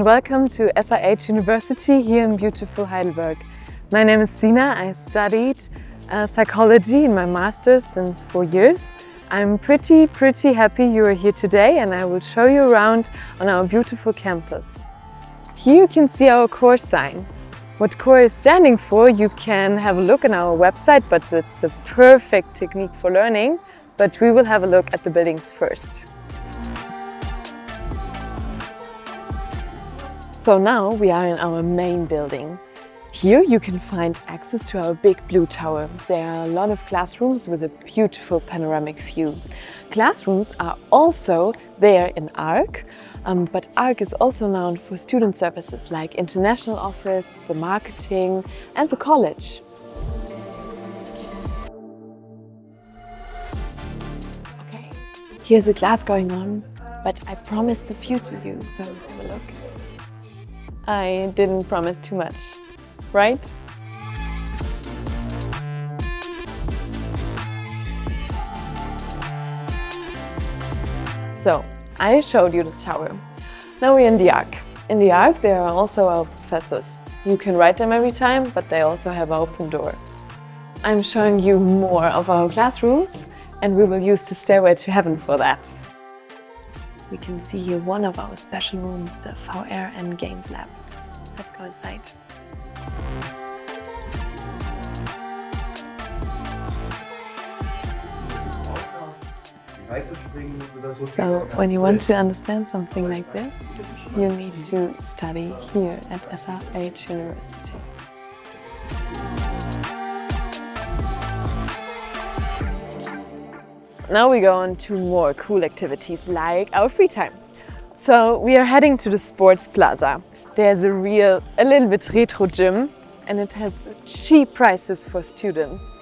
and welcome to SRH University here in beautiful Heidelberg. My name is Sina. I studied psychology in my master's since 4 years. I'm pretty happy you are here today, and I will show you around on our beautiful campus. Here you can see our core sign. What core is standing for, you can have a look on our website, but it's a perfect technique for learning. But we will have a look at the buildings first. So now we are in our main building. Here you can find access to our big blue tower. There are a lot of classrooms with a beautiful panoramic view. Classrooms are also there in ARC, but ARC is also known for student services like international office, the marketing and the college. Okay, here's a class going on, but I promised the view to you, so have a look. I didn't promise too much, right? So, I showed you the tower. Now we're in the ARC. In the ARC there are also our professors. You can write them every time, but they also have an open door. I'm showing you more of our classrooms, and we will use the stairway to heaven for that. We can see here one of our special rooms, the VR and Games Lab. Let's go inside. So, when you want to understand something like this, you need to study here at SRH University. Now we go on to more cool activities like our free time. So we are heading to the Sports Plaza. There's a little bit retro gym, and it has cheap prices for students.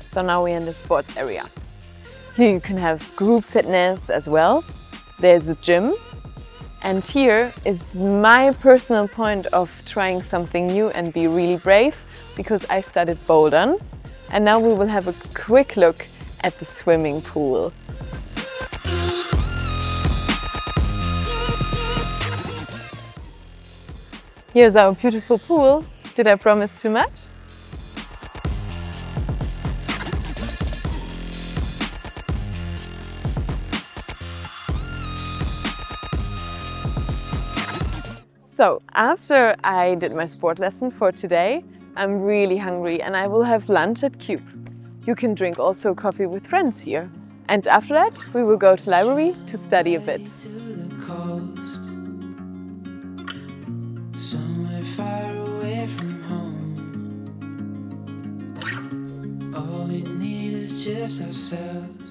So now we're in the sports area. Here you can have group fitness as well. There's a gym. And here is my personal point of trying something new and be really brave, because I studied bouldering. And now we will have a quick look at the swimming pool. Here's our beautiful pool. Did I promise too much? So, after I did my sport lesson for today, I'm really hungry and I will have lunch at Cube. You can drink also coffee with friends here. And after that, we will go to the library to study a bit. Somewhere far away from home. All we need is just ourselves.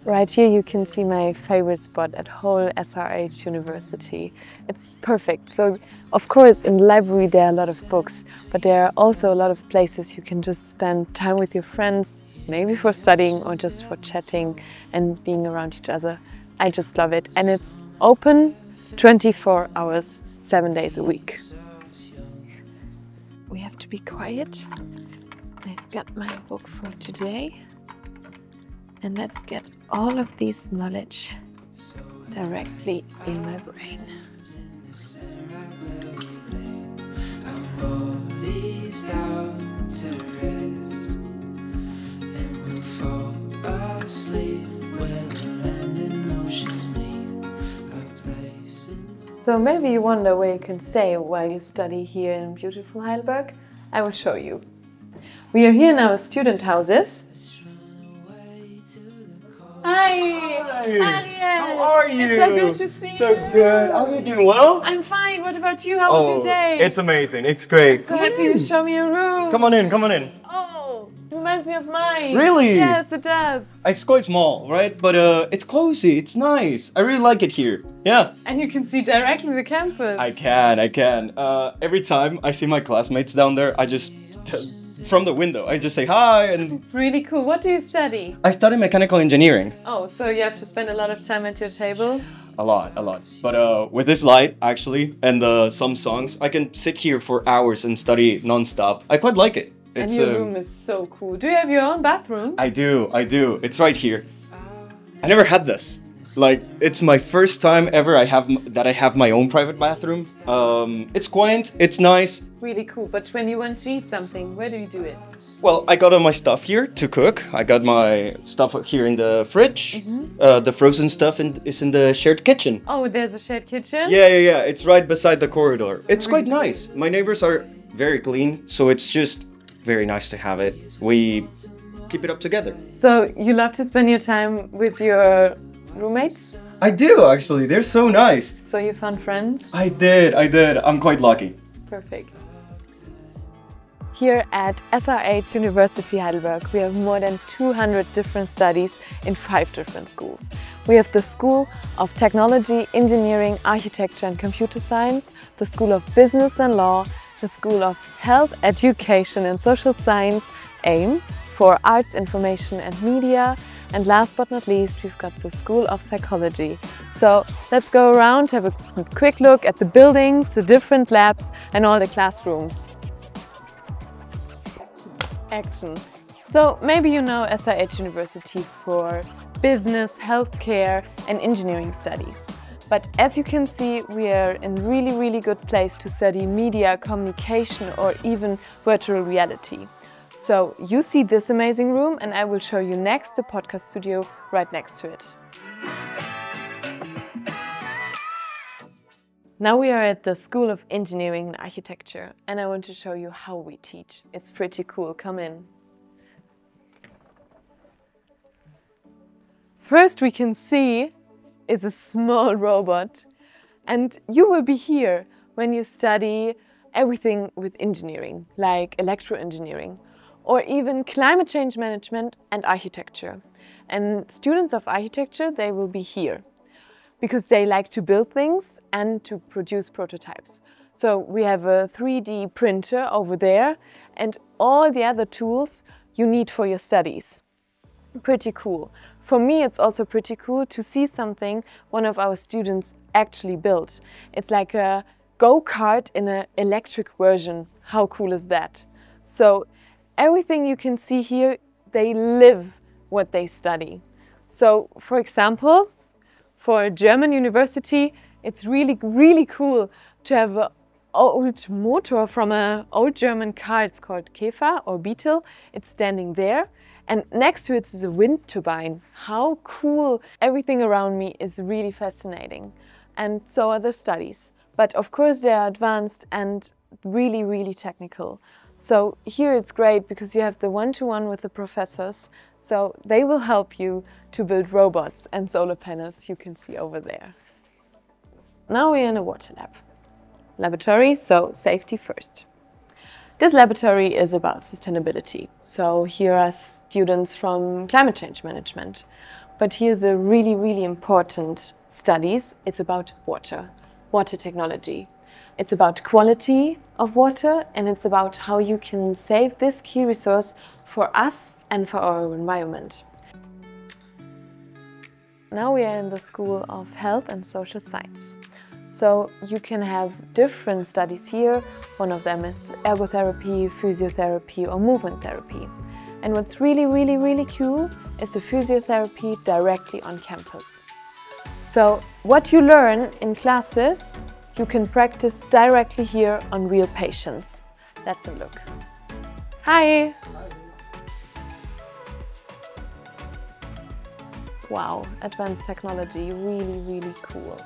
Right here you can see my favorite spot at whole SRH University. It's perfect. So, of course, in the library there are a lot of books, but there are also a lot of places you can just spend time with your friends, maybe for studying or just for chatting and being around each other. I just love it. And it's open 24 hours, 7 days a week. We have to be quiet. I've got my book for today. And let's get all of this knowledge directly in my brain. So maybe you wonder where you can stay while you study here in beautiful Heidelberg. I will show you. We are here in our student houses. Hi! Ariel! How are you? It's so good to see you. So good. How are you doing? Well? I'm fine. What about you? How was your day? It's amazing. It's great. I'm so happy you show me a room. Come on in. Come on in. Oh, it reminds me of mine. Really? Yes, it does. It's quite small, right? But it's cozy. It's nice. I really like it here. Yeah. And you can see directly the campus. I can. Every time I see my classmates down there, I just from the window, I just say hi and... Really cool. What do you study? I study mechanical engineering. Oh, so you have to spend a lot of time at your table? A lot. But with this light, actually, and some songs, I can sit here for hours and study non-stop. I quite like it. And your room is so cool. Do you have your own bathroom? I do. It's right here. I never had this. Like, it's my first time ever I have my own private bathroom. It's quiet, it's nice. Really cool. But when you want to eat something, where do you do it? Well, I got all my stuff here to cook. I got my stuff here in the fridge. The frozen stuff is in the shared kitchen. Oh, there's a shared kitchen? Yeah. It's right beside the corridor. It's quite nice. My neighbors are very clean, so it's just very nice to have it. We keep it up together. So you love to spend your time with your roommates? I do, actually. They're so nice. So you found friends? I did. I'm quite lucky. Perfect. Here at SRH University Heidelberg, we have more than 200 different studies in 5 different schools. We have the School of Technology, Engineering, Architecture and Computer Science, the School of Business and Law, the School of Health, Education and Social Science, AIM, for Arts, Information and Media, and last but not least, we've got the School of Psychology. So let's go around, have a quick look at the buildings, the different labs and all the classrooms. Action. So maybe you know SRH University for business, healthcare and engineering studies. But as you can see, we are in really good place to study media, communication or even virtual reality. So you see this amazing room and I will show you next the podcast studio right next to it. Now we are at the School of Engineering and Architecture and I want to show you how we teach. It's pretty cool, come in. First we can see is a small robot and you will be here when you study everything with engineering, like electro-engineering, or even climate change management and architecture. And students of architecture, they will be here because they like to build things and to produce prototypes. So we have a 3D printer over there and all the other tools you need for your studies. Pretty cool. For me, it's also pretty cool to see something one of our students actually built. It's like a go-kart in an electric version. How cool is that? So everything you can see here, they live what they study. So, for example, for a German university, it's really cool to have an old motor from an old German car. It's called Käfer or Beetle. It's standing there. And next to it is a wind turbine. How cool! Everything around me is really fascinating. And so are the studies. But of course they are advanced and really technical. So here it's great because you have the one-to-one with the professors, so they will help you to build robots and solar panels you can see over there. Now we're in a water lab. Laboratory, so safety first. This laboratory is about sustainability. So here are students from climate change management. But here's a really important studies. It's about water technology. It's about quality of water and it's about how you can save this key resource for us and for our environment. Now we are in the School of Health and Social Science. So you can have different studies here. One of them is ergotherapy, physiotherapy or movement therapy. And what's really cool is the physiotherapy directly on campus. So what you learn in classes, you can practice directly here on real patients. Let's have a look. Hi! Wow, advanced technology, really cool.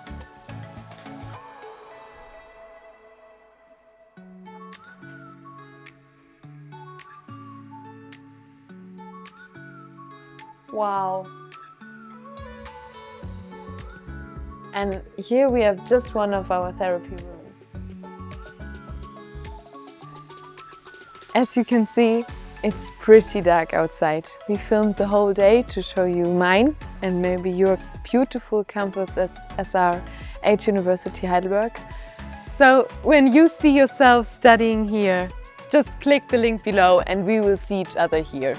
Wow. And here we have just one of our therapy rooms. As you can see, it's pretty dark outside. We filmed the whole day to show you mine and maybe your beautiful campus as SRH University Heidelberg. So when you see yourself studying here, just click the link below and we will see each other here.